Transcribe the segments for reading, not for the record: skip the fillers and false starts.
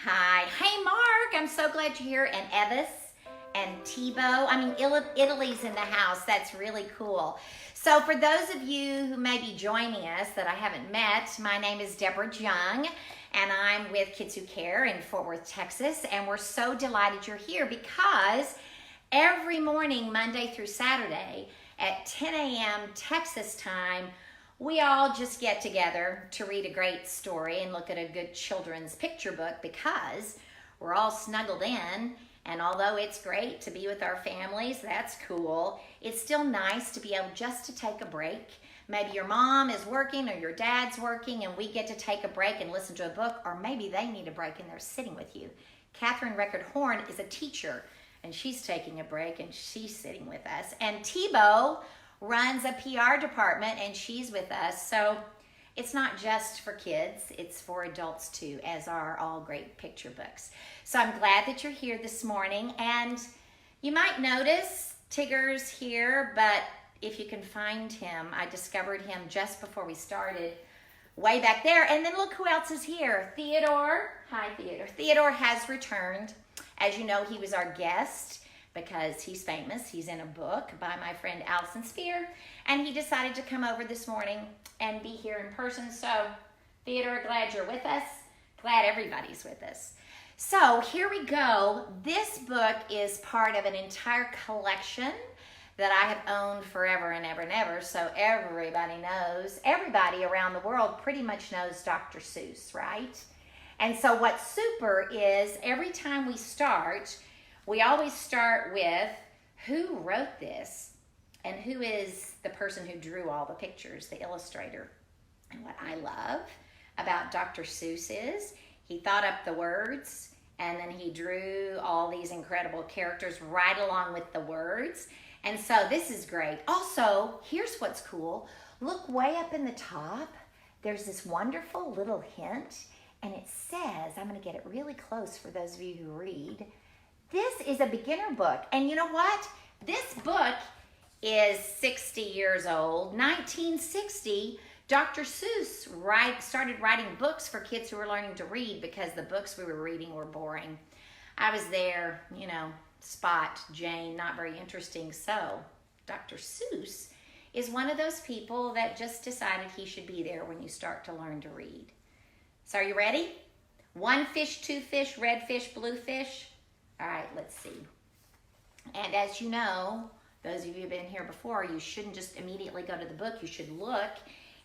Hi. Hey, Mark. I'm so glad you're here. And Evis and Tebow. I mean, Italy's in the house. That's really cool. So for those of you who may be joining us that I haven't met, my name is Deborah Young, and I'm with Kids Who Care in Fort Worth, Texas. And we're so delighted you're here because every morning, Monday through Saturday at 10 a.m. Texas time, we all just get together to read a great story and look at a good children's picture book because we're all snuggled in. And although it's great to be with our families, that's cool, it's still nice to be able just to take a break. Maybe your mom is working or your dad's working and we get to take a break and listen to a book, or maybe they need a break and they're sitting with you. Catherine Record Horn is a teacher and she's taking a break and she's sitting with us. And Tebow runs a PR department and she's with us. So it's not just for kids, it's for adults too, as are all great picture books. So I'm glad that you're here this morning. And you might notice Tigger's here, but if you can find him, I discovered him just before we started, way back there. And then look who else is here. Theodore. Hi, Theodore. Theodore has returned. As you know, he was our guest because he's famous. He's in a book by my friend Allison Spear, and he decided to come over this morning and be here in person. So, Theodore, glad you're with us. Glad everybody's with us. So, here we go. This book is part of an entire collection that I have owned forever and ever and ever. So, everybody knows, everybody around the world pretty much knows Dr. Seuss, right? And so, what's super is every time we start, we always start with who wrote this and who is the person who drew all the pictures, the illustrator. And what I love about Dr. Seuss is he thought up the words and then he drew all these incredible characters right along with the words. And so this is great. Also, here's what's cool. Look way up in the top. There's this wonderful little hint, and it says, I'm going to get it really close for those of you who read, this is a beginner book. And you know what? This book is 60 years old. 1960, Dr. Seuss started writing books for kids who were learning to read because the books we were reading were boring. I was there, Spot, Jane, not very interesting. So Dr. Seuss is one of those people that just decided he should be there when you start to learn to read. So are you ready? One fish, two fish, red fish, blue fish. All right, let's see. And as you know, those of you who have been here before, you shouldn't just immediately go to the book. You should look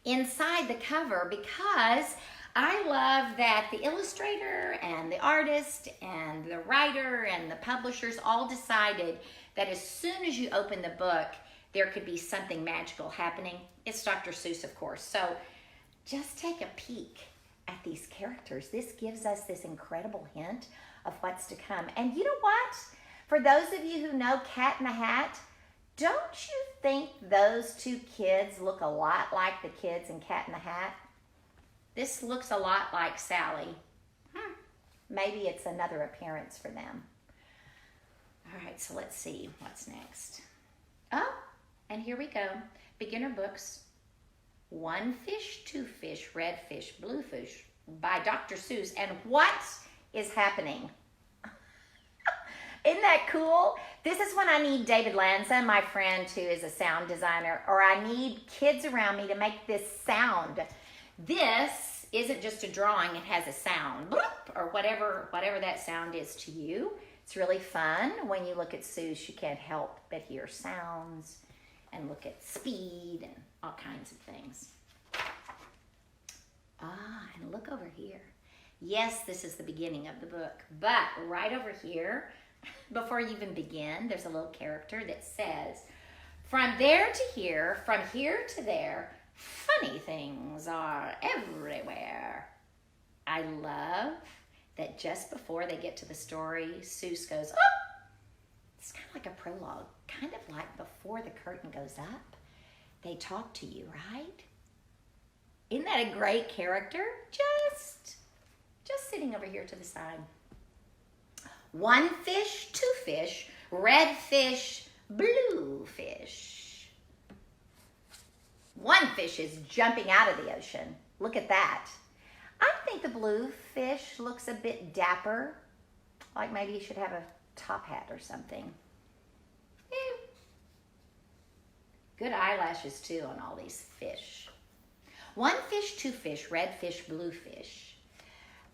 inside the cover because I love that the illustrator and the artist and the writer and the publishers all decided that as soon as you open the book, there could be something magical happening. It's Dr. Seuss, of course. So just take a peek at these characters. This gives us this incredible hint of what's to come. And you know what? For those of you who know Cat in the Hat, don't you think those two kids look a lot like the kids in Cat in the Hat? This looks a lot like Sally. Maybe it's another appearance for them. All right, so let's see what's next. Oh, and here we go. Beginner books. One fish, two fish, red fish, blue fish by Dr. Seuss. And what is happening? Isn't that cool? This is when I need David Lanza, my friend who is a sound designer, or I need kids around me to make this sound. This isn't just a drawing, it has a sound, bloop, or whatever that sound is to you. It's really fun. When you look at Seuss, you can't help but hear sounds and look at speed and all kinds of things. And look over here. Yes, this is the beginning of the book, but right over here, before you even begin, there's a little character that says, from there to here, from here to there, funny things are everywhere. I love that just before they get to the story, Seuss goes, oh! It's kind of like a prologue, kind of like before the curtain goes up, they talk to you, right? Isn't that a great character? Just sitting over here to the side. One fish, two fish, red fish, blue fish. One fish is jumping out of the ocean. Look at that. I'm think the blue fish looks a bit dapper. Like maybe you should have a top hat or something. Good eyelashes too on all these fish. One fish, two fish, red fish, blue fish.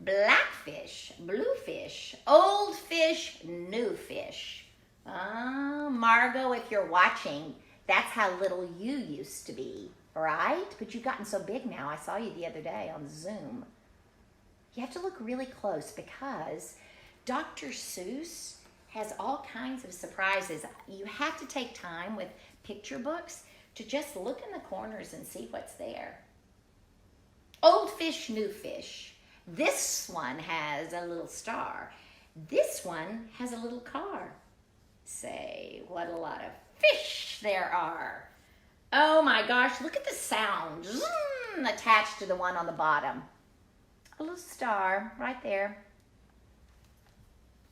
Black fish, blue fish, old fish, new fish. Margot, if you're watching, that's how little you used to be, right? But you've gotten so big now. I saw you the other day on Zoom. You have to look really close because Dr. Seuss has all kinds of surprises. You have to take time with picture books to just look in the corners and see what's there. Old fish, new fish. This one has a little star. This one has a little car. Say, what a lot of fish there are. Oh my gosh, look at the sound attached to the one on the bottom. A little star right there.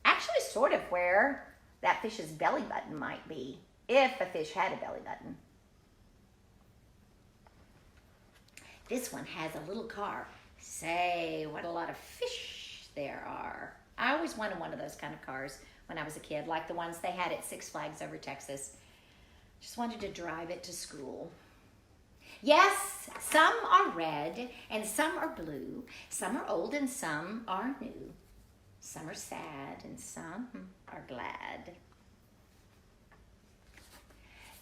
Actually, sort of where that fish's belly button might be, if a fish had a belly button. This one has a little car. Say, what a lot of fish there are. I always wanted one of those kind of cars when I was a kid, like the ones they had at Six Flags over Texas. Just wanted to drive it to school. Yes, some are red and some are blue. Some are old and some are new. Some are sad and some are glad.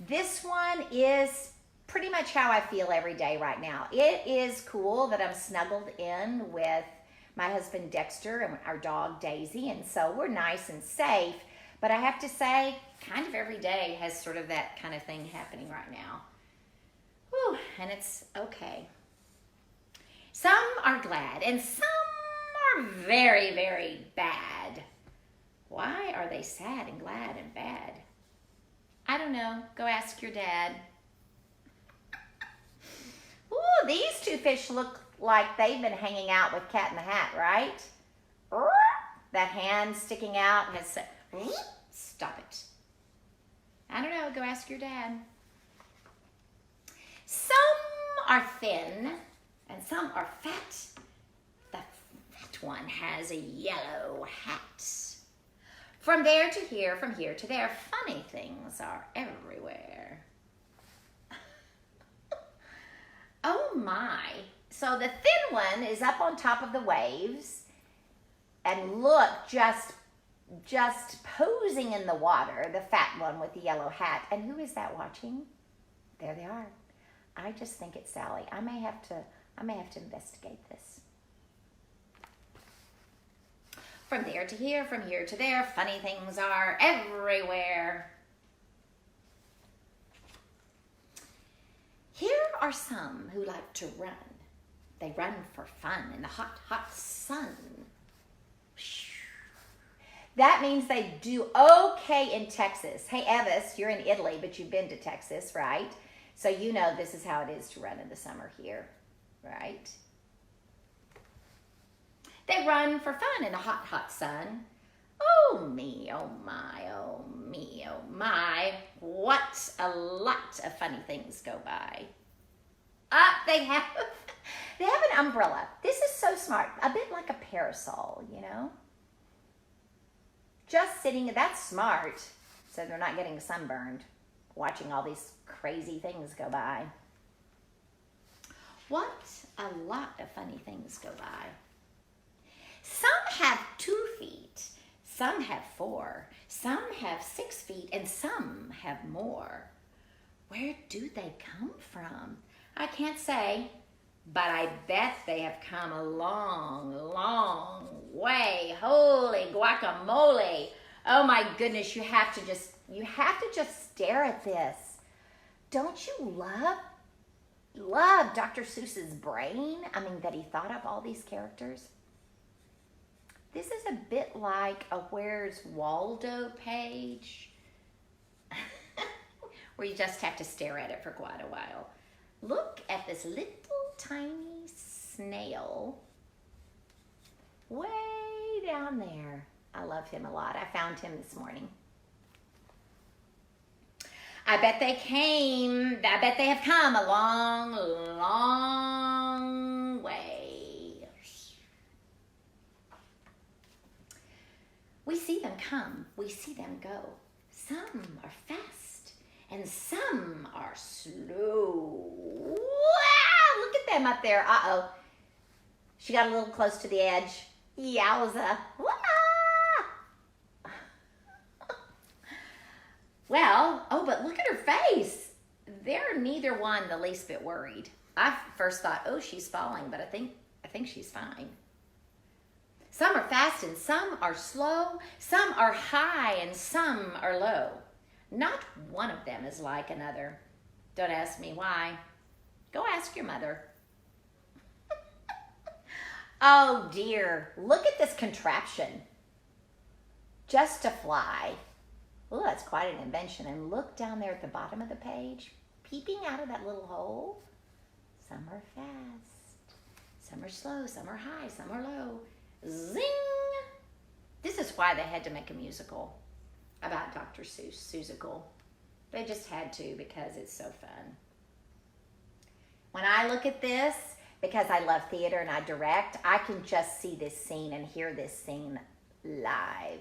This one is pretty much how I feel every day right now. It is cool that I'm snuggled in with my husband Dexter and our dog Daisy, and so we're nice and safe. But I have to say, kind of every day has sort of that kind of thing happening right now. Whew, and it's okay. Some are glad and some are very, very bad. Why are they sad and glad and bad? I don't know. Go ask your dad. Ooh, these two fish look like they've been hanging out with Cat in the Hat, right? That hand sticking out has said, stop it. I don't know. Go ask your dad. Some are thin and some are fat. The fat one has a yellow hat. From there to here, from here to there, funny things are everywhere. Oh my. So the thin one is up on top of the waves and look, just posing in the water, the fat one with the yellow hat. And who is that watching? There they are. I just think it's Sally. I may have to investigate this. From there to here, from here to there, funny things are everywhere. Here are some who like to run. They run for fun in the hot, hot sun. That means they do okay in Texas. Hey, Evis, you're in Italy, but you've been to Texas, right? So you know this is how it is to run in the summer here, right? They run for fun in the hot, hot sun. Oh me, oh my, oh me, oh my. What a lot of funny things go by. They have an umbrella. This is so smart. A bit like a parasol, you know? Just sitting, that's smart. So they're not getting sunburned, watching all these crazy things go by. What a lot of funny things go by. Some have 2 feet, some have 4, some have 6 feet, and some have more. Where do they come from? I can't say, but I bet they have come a long, long way. Holy guacamole. Oh my goodness, you have to just stare at this. Don't you love Dr. Seuss's brain? I mean, that he thought up all these characters. This is a bit like a Where's Waldo page, where you just have to stare at it for quite a while. Look at this little tiny snail way down there. I love him a lot. I found him this morning. I bet they have come a long, long way. We see them come, we see them go. Some are fast, and some are slow. Wow, look at them up there. Uh-oh. She got a little close to the edge. Yowza. Well, oh, but look at her face. They're neither one the least bit worried. I first thought, oh, she's falling, but I think she's fine. Some are fast and some are slow. Some are high and some are low. Not one of them is like another. Don't ask me why. Go ask your mother. Oh dear, look at this contraption. Just to fly. Oh, that's quite an invention. And look down there at the bottom of the page, peeping out of that little hole. Some are fast, some are slow, some are high, some are low. Zing! This is why they had to make a musical about Dr. Seuss, Seussical. They just had to because it's so fun. When I look at this, because I love theater and I direct, I can just see this scene and hear this scene live,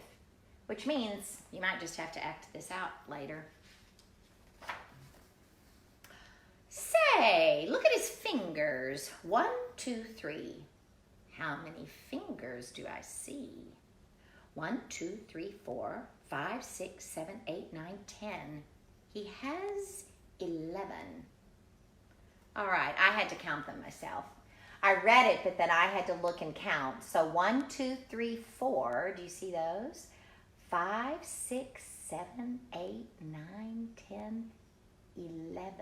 which means you might just have to act this out later. Say, look at his fingers. 1, 2, 3. How many fingers do I see? 1, 2, 3, 4, 5, 6, 7, 8, 9, 10. He has 11. All right, I had to count them myself. I read it, but then I had to look and count. So 1, 2, 3, 4. Do you see those? 5, 6, 7, 8, 9, 10, 11.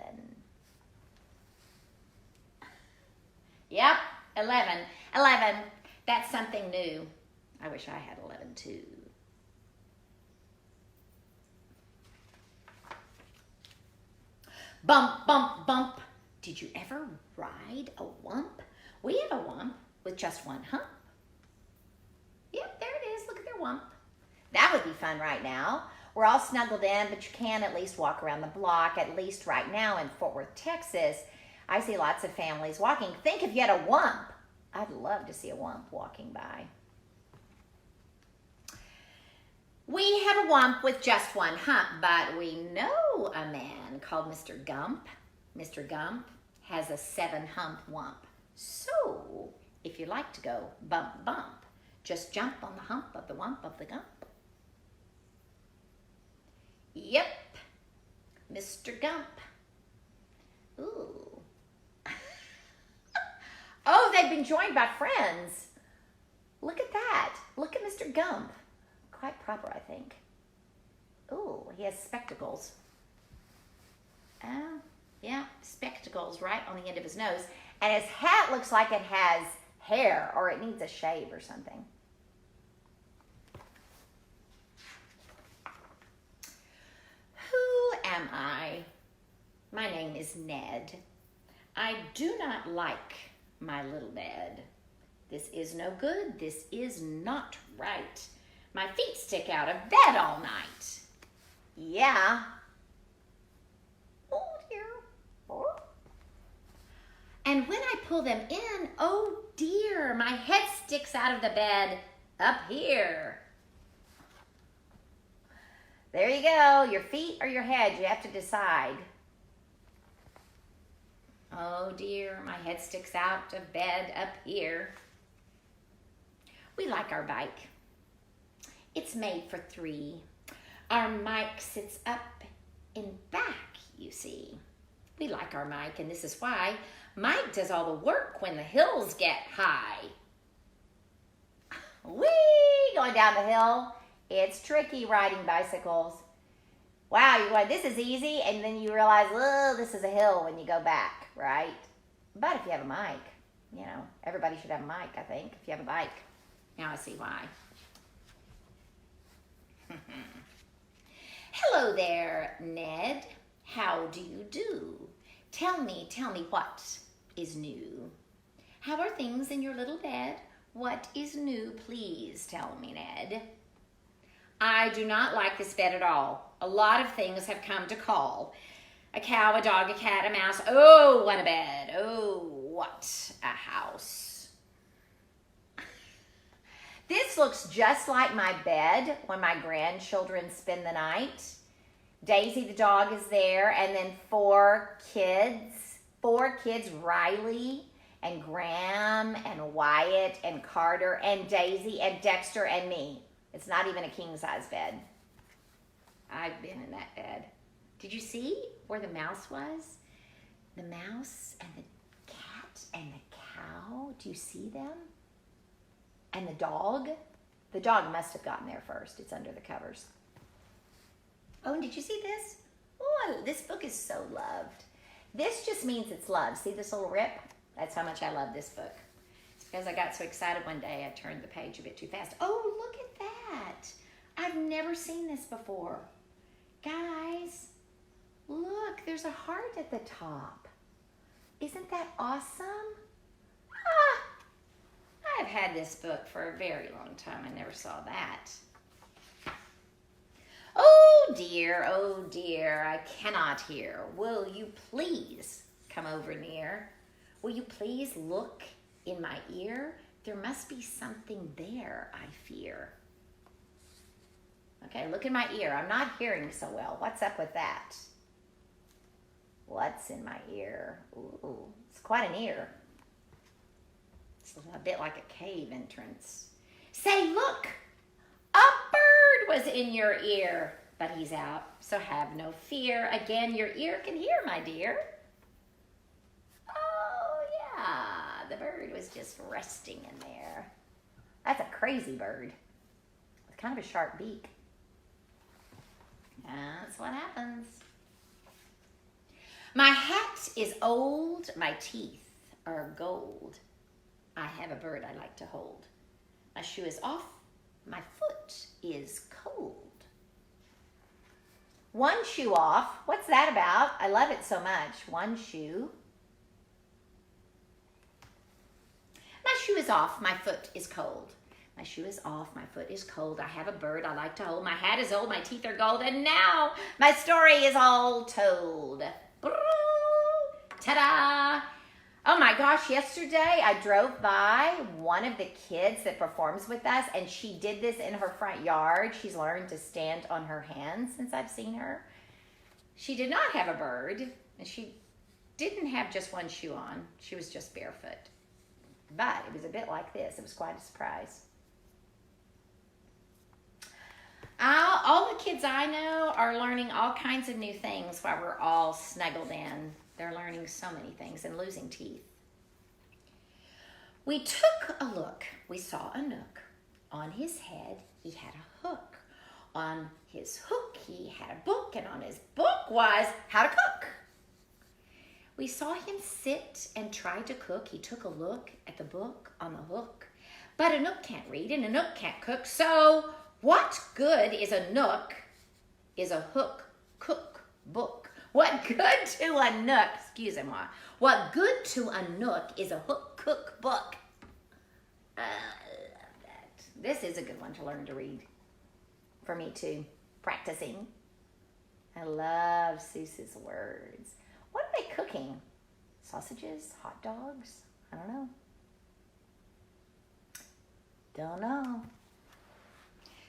Yep, 11. 11. That's something new. I wish I had 11 too. Bump, bump, bump. Did you ever ride a wump? We had a wump with just one hump. Yep, there it is. Look at their wump. That would be fun right now. We're all snuggled in, but you can at least walk around the block, at least right now in Fort Worth, Texas. I see lots of families walking. Think if you had a wump. I'd love to see a wump walking by. We have a wump with just one hump, but we know a man called Mr. Gump. Mr. Gump has a 7-hump wump. So, if you like to go bump, bump, just jump on the hump of the wump of the Gump. Yep, Mr. Gump. Ooh. Oh, they've been joined by friends. Look at that. Look at Mr. Gump. Quite proper, I think. Ooh, he has spectacles. Yeah, spectacles right on the end of his nose. And his hat looks like it has hair or it needs a shave or something. Who am I? My name is Ned. I do not like my little bed. This is no good. This is not right. My feet stick out of bed all night. Yeah. Oh dear. Oh. And when I pull them in, oh dear, my head sticks out of the bed up here. There you go. Your feet or your head, you have to decide. Oh dear, my head sticks out of bed up here. We like our bike. It's made for 3. Our Mike sits up in back, you see. We like our Mike, and this is why Mike does all the work when the hills get high. Whee! Going down the hill. It's tricky riding bicycles. Wow, you're like, this is easy, and then you realize, oh, this is a hill when you go back, right? But if you have a mic, you know, everybody should have a mic, I think, if you have a bike. Now I see why. Hello there, Ned. How do you do? Tell me what is new? How are things in your little bed? What is new? Please tell me, Ned. I do not like this bed at all. A lot of things have come to call. A cow, a dog, a cat, a mouse. Oh, what a bed. Oh, what a house. This looks just like my bed when my grandchildren spend the night. Daisy the dog is there, and then four kids, Riley and Graham and Wyatt and Carter and Daisy and Dexter and me. It's not even a king-size bed. I've been in that bed. Did you see where the mouse was? The mouse and the cat and the cow. Do you see them? And the dog. The dog must have gotten there first. It's under the covers. Oh, and did you see this? Oh, this book is so loved. This just means it's loved. See this little rip? That's how much I love this book. It's because I got so excited one day I turned the page a bit too fast. Oh, look at that. I've never seen this before. Guys, look, there's a heart at the top. Isn't that awesome? I've had this book for a very long time. I never saw that. Oh dear, I cannot hear. Will you please come over near? Will you please look in my ear? There must be something there, I fear. Okay, look in my ear. I'm not hearing so well. What's up with that? What's in my ear? Ooh, it's quite an ear. It's a bit like a cave entrance. Say, look! A bird was in your ear, but he's out, so have no fear. Again, your ear can hear, my dear. Oh, yeah, the bird was just resting in there. That's a crazy bird with kind of a sharp beak. That's what happens. My hat is old, my teeth are gold. I have a bird I like to hold. My shoe is off, my foot is cold. One shoe off, what's that about? I love it so much. One shoe. My shoe is off, my foot is cold. My shoe is off, my foot is cold. I have a bird I like to hold. My hat is old, my teeth are gold. And now my story is all told. Ta-da! Oh my gosh, yesterday I drove by one of the kids that performs with us, and she did this in her front yard. She's learned to stand on her hands since I've seen her. She did not have a bird, and she didn't have just one shoe on. She was just barefoot. But it was a bit like this. It was quite a surprise. All the kids I know are learning all kinds of new things while we're all snuggled in. They're learning so many things and losing teeth. We took a look. We saw a nook. On his head, he had a hook. On his hook, he had a book, and on his book was how to cook. We saw him sit and try to cook. He took a look at the book on the hook. But a nook can't read and a nook can't cook. So what good is a nook is a hook cook book? What good to a nook, excuse me, what good to a nook is a hook cook book? I love that. This is a good one to learn to read. For me too, practicing. I love Seuss's words. What are they cooking? Sausages? Hot dogs? I don't know. Don't know.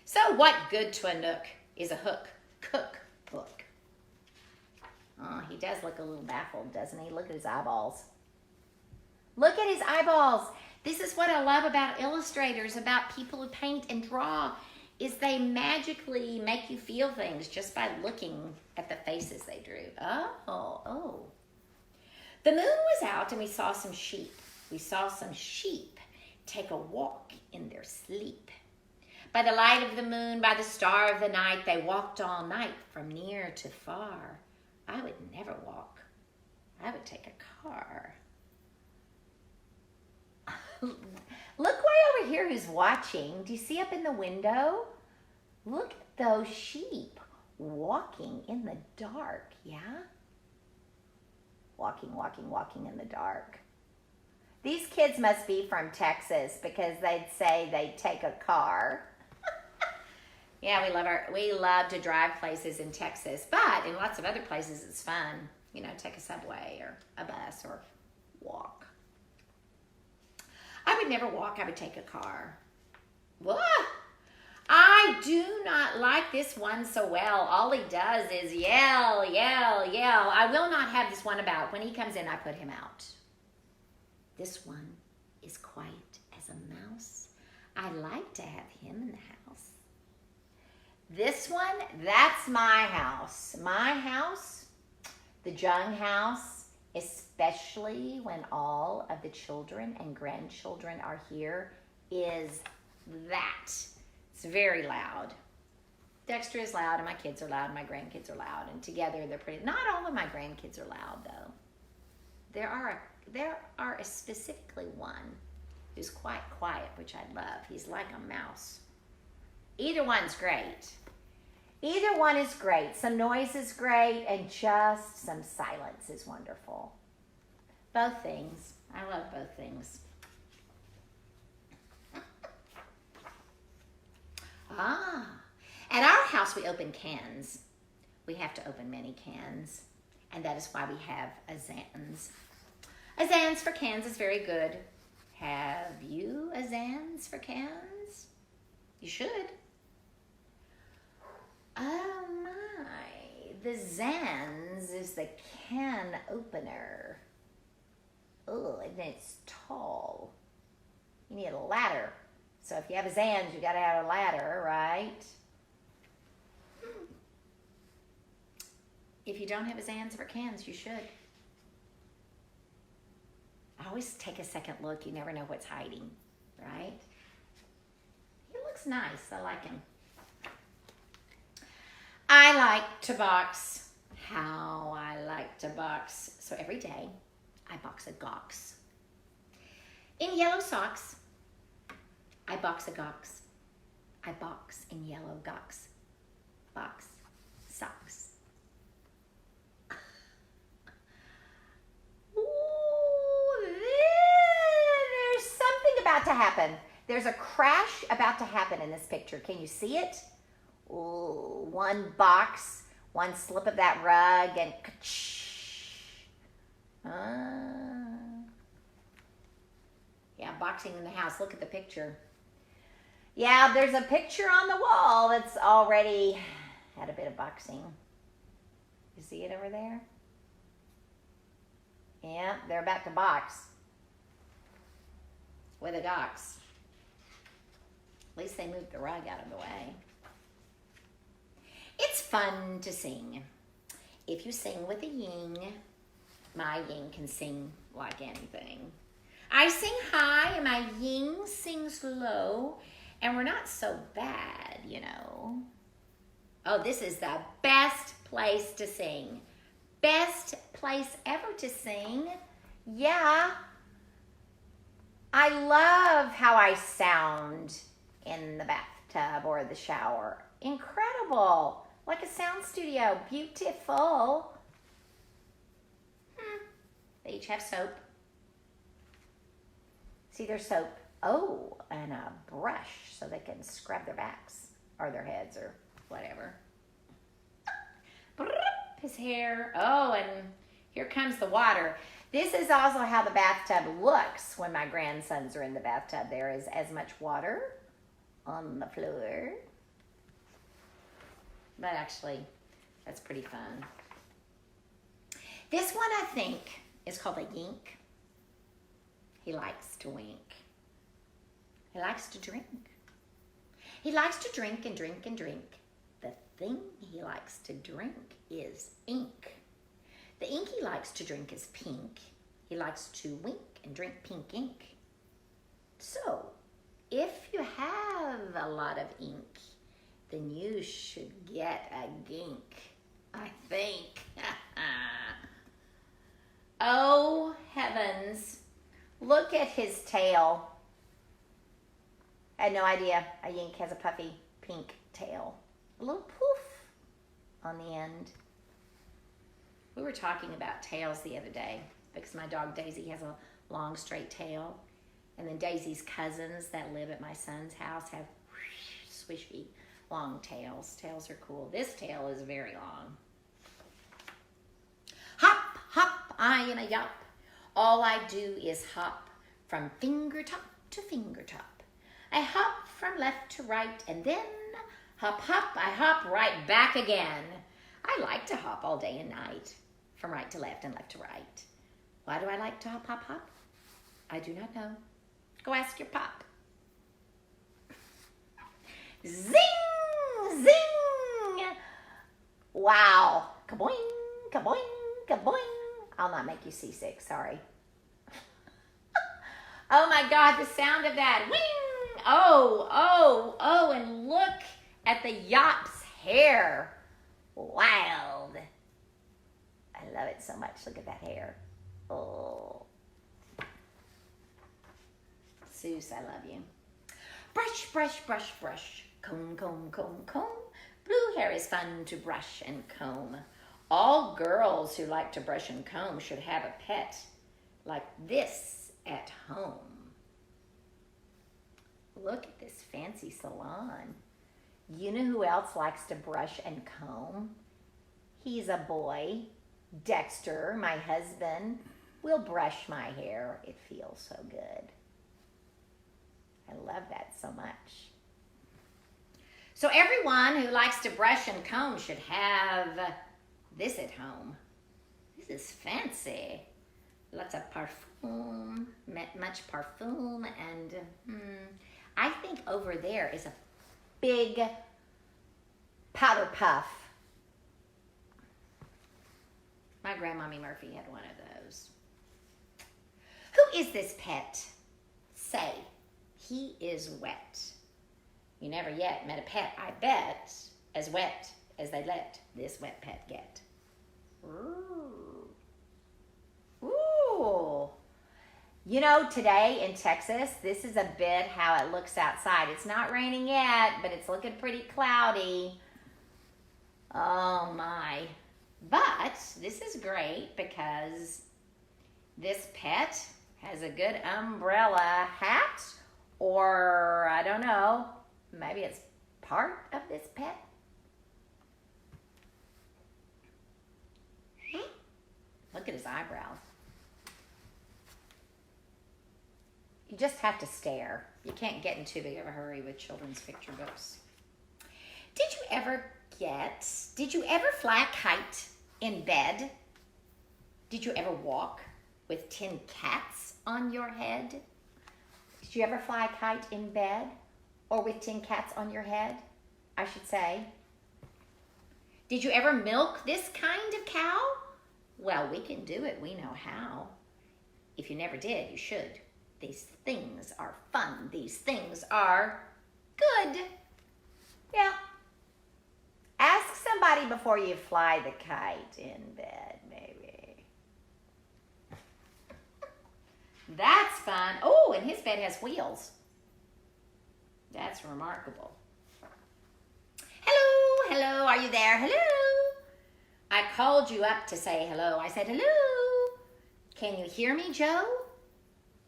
So what good to a nook is a hook cook book? Oh, he does look a little baffled, doesn't he? Look at his eyeballs. Look at his eyeballs. This is what I love about illustrators, about people who paint and draw, is they magically make you feel things just by looking at the faces they drew. Oh. The moon was out and we saw some sheep. We saw some sheep take a walk in their sleep. By the light of the moon, by the star of the night, they walked all night from near to far. I would never walk. I would take a car. Look way over here who's watching. Do you see up in the window? Look at those sheep walking in the dark, yeah? Walking in the dark. These kids must be from Texas because they'd say they'd take a car. Yeah, we love to drive places in Texas, but in lots of other places it's fun. You know, take a subway or a bus or walk. I would never walk, I would take a car. What? I do not like this one so well. All he does is yell, yell, yell. I will not have this one about. When he comes in, I put him out. This one is quiet as a mouse. I like to have him in the house. This one, that's my house. My house, the Jung house, especially when all of the children and grandchildren are here, is that. It's very loud. Dexter is loud, and my kids are loud, and my grandkids are loud, and together they're pretty. Not all of my grandkids are loud, though. There are specifically one who's quite quiet, which I love. He's like a mouse. Either one's great. Either one is great. Some noise is great, and just some silence is wonderful. Both things. I love both things. At our house we open cans. We have to open many cans, and that is why we have azans. Azans for cans is very good. Have you azans for cans? You should. Oh my, the Zans is the can opener. Oh, and it's tall. You need a ladder. So if you have a Zans, you gotta have a ladder, right? If you don't have a Zans for cans, you should. I always take a second look. You never know what's hiding, right? He looks nice. I like him. I like to box. How I like to box. So every day, I box a gox. In yellow socks, I box a gox. I box in yellow gox. Box. Socks. Ooh, there's something about to happen. There's a crash about to happen in this picture. Can you see it? Ooh, one box, one slip of that rug, and yeah, boxing in the house. Look at the picture. Yeah, there's a picture on the wall that's already had a bit of boxing. You see it over there? Yeah, they're about to box with a gox. At least they moved the rug out of the way. It's fun to sing. If you sing with a ying, my ying can sing like anything. I sing high and my ying sings low, and we're not so bad, you know. Oh, this is the best place to sing. Best place ever to sing. Yeah. I love how I sound in the bathtub or the shower. Incredible. Like a sound studio. Beautiful. They each have soap. See their soap. Oh, and a brush so they can scrub their backs or their heads or whatever. His hair. Oh, and here comes the water. This is also how the bathtub looks when my grandsons are in the bathtub. There is as much water on the floor. But actually, that's pretty fun. This one, I think, is called a yink. He likes to wink. He likes to drink. He likes to drink and drink and drink. The thing he likes to drink is ink. The ink he likes to drink is pink. He likes to wink and drink pink ink. So, if you have a lot of ink, then you should get a gink, I think. Oh, heavens. Look at his tail. I had no idea a yink has a puffy pink tail. A little poof on the end. We were talking about tails the other day because my dog Daisy has a long straight tail. And then Daisy's cousins that live at my son's house have swishy long tails. Tails are cool. This tail is very long. Hop, hop, I am a yop. All I do is hop from finger top to finger top. I hop from left to right, and then hop, hop, I hop right back again. I like to hop all day and night, from right to left and left to right. Why do I like to hop, hop, hop? I do not know. Go ask your pop. Zing, zing. Wow. Kaboing, kaboing, kaboing. I'll not make you seasick, sorry. Oh my God, the sound of that. Wing. Oh, oh, oh, and look at the yop's hair. Wild. I love it so much. Look at that hair. Oh. Seuss, I love you. Brush, brush, brush, brush. Comb, comb, comb, comb. Blue hair is fun to brush and comb. All girls who like to brush and comb should have a pet like this at home. Look at this fancy salon. You know who else likes to brush and comb? He's a boy. Dexter, my husband, will brush my hair. It feels so good. I love that so much. So everyone who likes to brush and comb should have this at home. This is fancy. Lots of parfum, much parfum, and I think over there is a big powder puff. My grandmommy Murphy had one of those. Who is this pet? Say, he is wet. You never yet met a pet, I bet, as wet as they let this wet pet get. Ooh. Ooh. You know, today in Texas, this is a bit how it looks outside. It's not raining yet, but it's looking pretty cloudy. Oh my. But this is great because this pet has a good umbrella hat, or I don't know, maybe it's part of this pet. Look at his eyebrows. You just have to stare. You can't get in too big of a hurry with children's picture books. Did you ever fly a kite in bed? Did you ever walk with 10 cats on your head? Did you ever fly a kite in bed or with 10 cats on your head, I should say? Did you ever milk this kind of cow? Well, we can do it. We know how. If you never did, you should. These things are fun. These things are good. Yeah. Ask somebody before you fly the kite in bed, maybe. That's fun. Oh, and his bed has wheels. That's remarkable. Hello, hello, are you there? Hello. I called you up to say hello. I said, hello. Can you hear me, Joe?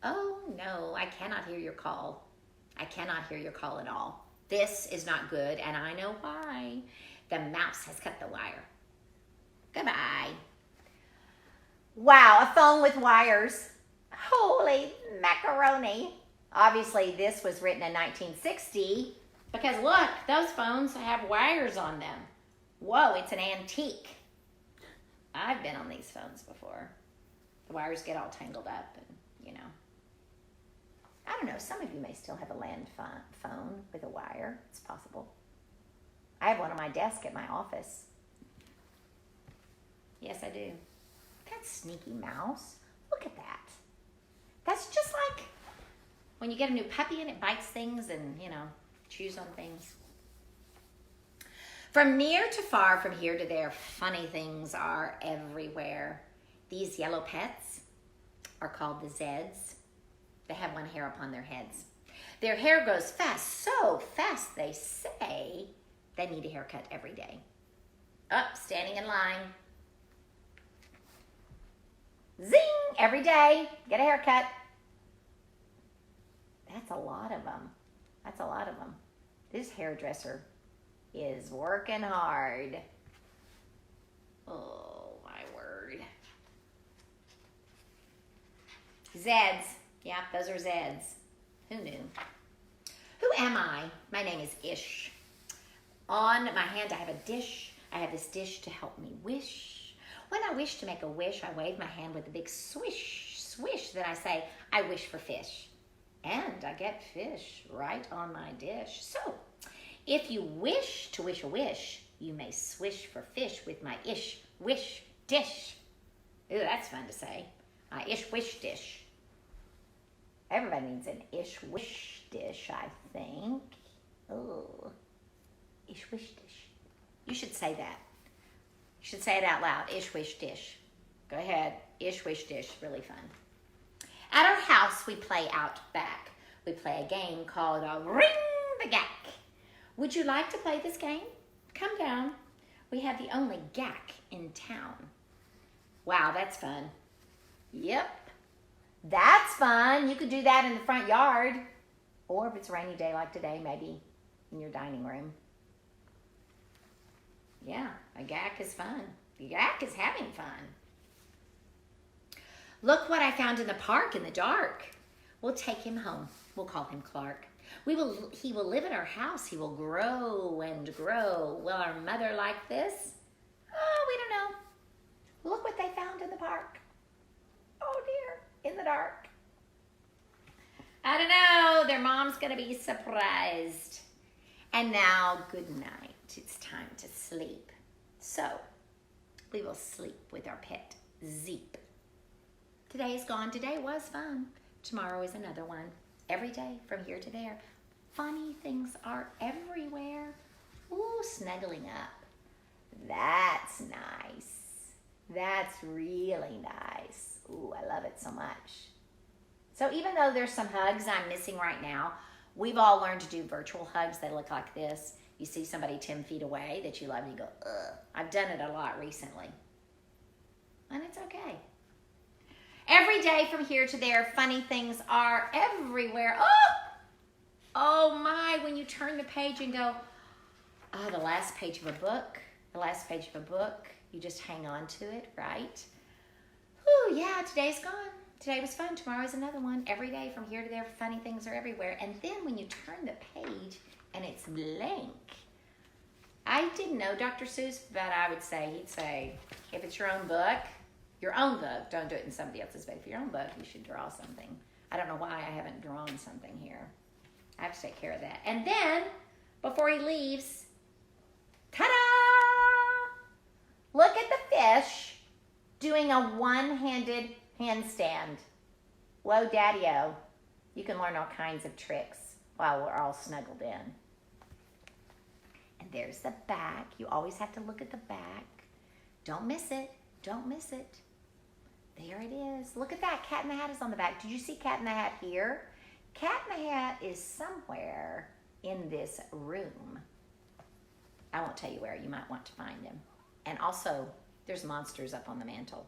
Oh, no, I cannot hear your call. I cannot hear your call at all. This is not good, and I know why. The mouse has cut the wire. Goodbye. Wow, a phone with wires. Holy macaroni. Obviously, this was written in 1960 because look, those phones have wires on them. Whoa, it's an antique. I've been on these phones before. The wires get all tangled up and, you know. I don't know, some of you may still have a land phone with a wire. It's possible. I have one on my desk at my office. Yes, I do. That sneaky mouse. Look at that. That's just like when you get a new puppy and it bites things and, you know, chews on things. From near to far, from here to there, funny things are everywhere. These yellow pets are called the Zeds. They have one hair upon their heads. Their hair grows fast, so fast they say they need a haircut every day. Up, standing in line. Zing! Every day, get a haircut. That's a lot of them. That's a lot of them. This hairdresser is working hard. Oh, my word. Zeds. Yeah, those are Zeds. Who knew? Who Who am I? My name is Ish. On my hand, I have a dish. I have this dish to help me wish. When I wish to make a wish, I wave my hand with a big swish, swish. Then I say, I wish for fish. And I get fish right on my dish. So, if you wish to wish a wish, you may swish for fish with my ish, wish, dish. Ooh, that's fun to say. My ish, wish, dish. Everybody needs an ish, wish, dish, I think. Ooh, ish, wish, dish. You should say that. You should say it out loud. Ish, wish, dish. Go ahead. Ish, wish, dish. Really fun. At our house, we play out back. We play a game called Ring the Gack. Would you like to play this game? Come down. We have the only gack in town. Wow, that's fun. Yep. That's fun. You could do that in the front yard. Or if it's a rainy day like today, maybe in your dining room. Yeah, a gack is fun. The gack is having fun. Look what I found in the park in the dark. We'll take him home. We'll call him Clark. He will live in our house. He will grow and grow. Will our mother like this? Oh, we don't know. Look what they found in the park. Oh dear, in the dark. I don't know. Their mom's going to be surprised. And now, good night. It's time to sleep. So, we will sleep with our pet, Zeep. Today is gone. Today was fun. Tomorrow is another one. Every day from here to there. Funny things are everywhere. Ooh, snuggling up. That's nice. That's really nice. Ooh, I love it so much. So even though there's some hugs I'm missing right now, we've all learned to do virtual hugs. They look like this. You see somebody 10 feet away that you love and you go, ugh. I've done it a lot recently. And it's okay. Every day from here to there, funny things are everywhere. Oh my, when you turn the page and go, oh, the last page of a book, you just hang on to it, right? Oh yeah, today's gone. Today was fun. Tomorrow's another one. Every day from here to there, funny things are everywhere. And then when you turn the page and it's blank, I didn't know Dr. Seuss, but I would say, he'd say, if it's your own book, don't do it in somebody else's book. For your own book, you should draw something. I don't know why I haven't drawn something here. I have to take care of that. And then, before he leaves, ta-da! Look at the fish doing a one-handed handstand. Whoa, daddy-o. You can learn all kinds of tricks while we're all snuggled in. And there's the back. You always have to look at the back. Don't miss it. Don't miss it. There it is. Look at that. Cat in the Hat is on the back. Did you see Cat in the Hat here? Cat in the Hat is somewhere in this room. I won't tell you where. You might want to find him. And also, there's monsters up on the mantle.